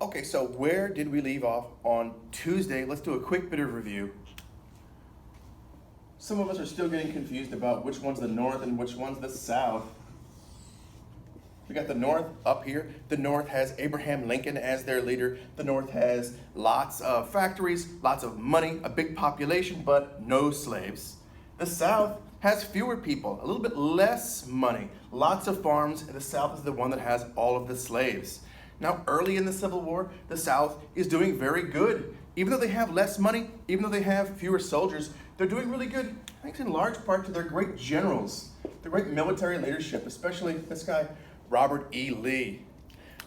Okay, so where did we leave off on Tuesday? Let's do a quick bit of review. Some of us are still getting confused about which one's the North and which one's the South. We got the North up here. The North has Abraham Lincoln as their leader. The North has lots of factories, lots of money, a big population, but no slaves. The South has fewer people, a little bit less money, lots of farms, and the South is the one that has all of the slaves. Now, early in the Civil War, the South is doing very good. Even though they have less money, even though they have fewer soldiers, they're doing really good, thanks in large part to their great generals, their great military leadership, especially this guy, Robert E. Lee.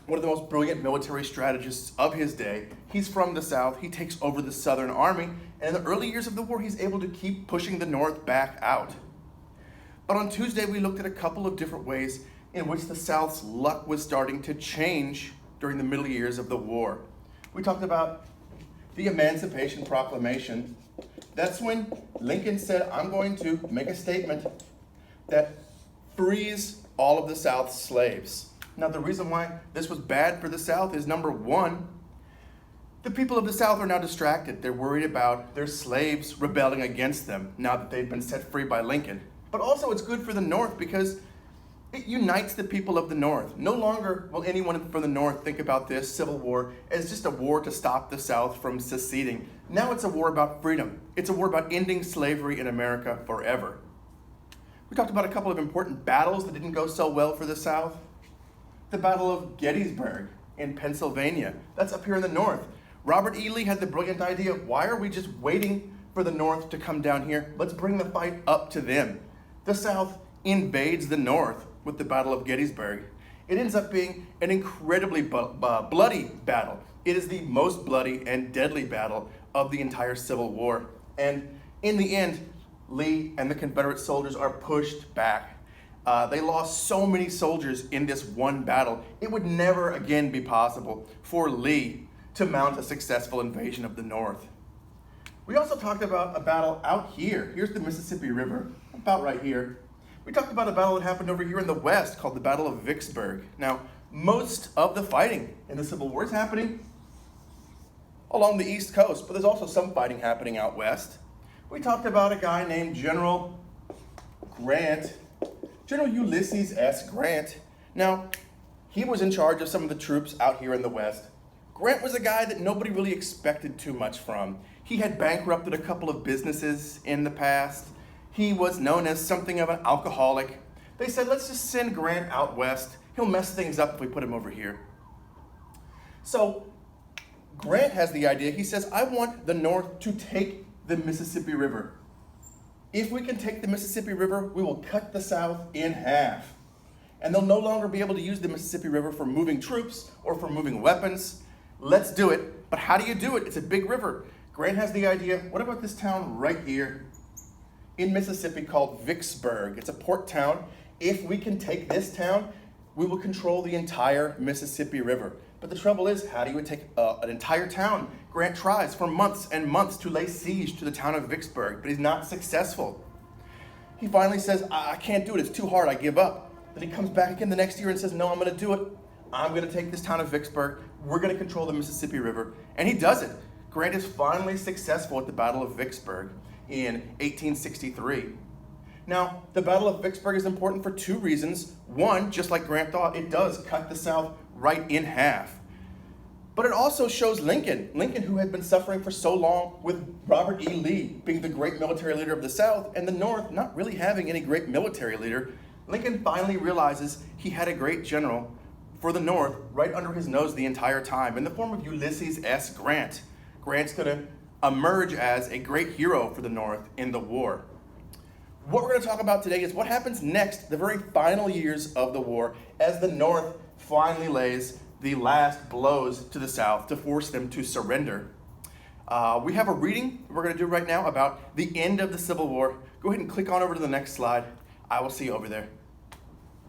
One of the most brilliant military strategists of his day. He's from the South, he takes over the Southern Army, and in the early years of the war, he's able to keep pushing the North back out. But on Tuesday, we looked at a couple of different ways in which the South's luck was starting to change during the middle years of the war. We talked about the Emancipation Proclamation. That's when Lincoln said, I'm going to make a statement that frees all of the South's slaves. Now, the reason why this was bad for the South is, number one, the people of the South are now distracted. They're worried about their slaves rebelling against them now that they've been set free by Lincoln. But also it's good for the North because it unites the people of the North. No longer will anyone from the North think about this Civil War as just a war to stop the South from seceding. Now it's a war about freedom. It's a war about ending slavery in America forever. We talked about a couple of important battles that didn't go so well for the South. The Battle of Gettysburg in Pennsylvania. That's up here in the North. Robert E. Lee had the brilliant idea, why are we just waiting for the North to come down here? Let's bring the fight up to them. The South invades the North with the Battle of Gettysburg. It ends up being an incredibly bloody battle. It is the most bloody and deadly battle of the entire Civil War. And in the end, Lee and the Confederate soldiers are pushed back. They lost so many soldiers in this one battle. It would never again be possible for Lee to mount a successful invasion of the North. We also talked about a battle out here. Here's the Mississippi River, about right here. We talked about a battle that happened over here in the West called the Battle of Vicksburg. Now, most of the fighting in the Civil War is happening along the East Coast, but there's also some fighting happening out West. We talked about a guy named General Grant, General Ulysses S. Grant. Now, he was in charge of some of the troops out here in the West. Grant was a guy that nobody really expected too much from. He had bankrupted a couple of businesses in the past. He was known as something of an alcoholic. They said, let's just send Grant out west. He'll mess things up if we put him over here. So Grant has the idea. He says, I want the North to take the Mississippi River. If we can take the Mississippi River, we will cut the South in half. And they'll no longer be able to use the Mississippi River for moving troops or for moving weapons. Let's do it. But how do you do it? It's a big river. Grant has the idea, what about this town right here in Mississippi called Vicksburg? It's a port town. If we can take this town, we will control the entire Mississippi River. But the trouble is, how do you take an entire town? Grant tries for months and months to lay siege to the town of Vicksburg, but he's not successful. He finally says, I can't do it. It's too hard. I give up. Then he comes back again the next year and says, no, I'm going to do it. I'm going to take this town of Vicksburg. We're going to control the Mississippi River. And he does it. Grant is finally successful at the Battle of Vicksburg in 1863. Now, the Battle of Vicksburg is important for two reasons. One, just like Grant thought, it does cut the South right in half. But it also shows Lincoln, who had been suffering for so long with Robert E. Lee being the great military leader of the South and the North not really having any great military leader. Lincoln finally realizes he had a great general for the North right under his nose the entire time in the form of Ulysses S. Grant. Grant's going to emerge as a great hero for the North in the war. What we're going to talk about today is what happens next, the very final years of the war, as the North finally lays the last blows to the South to force them to surrender. We have a reading we're going to do right now about the end of the Civil War. Go ahead and click on over to the next slide. I will see you over there.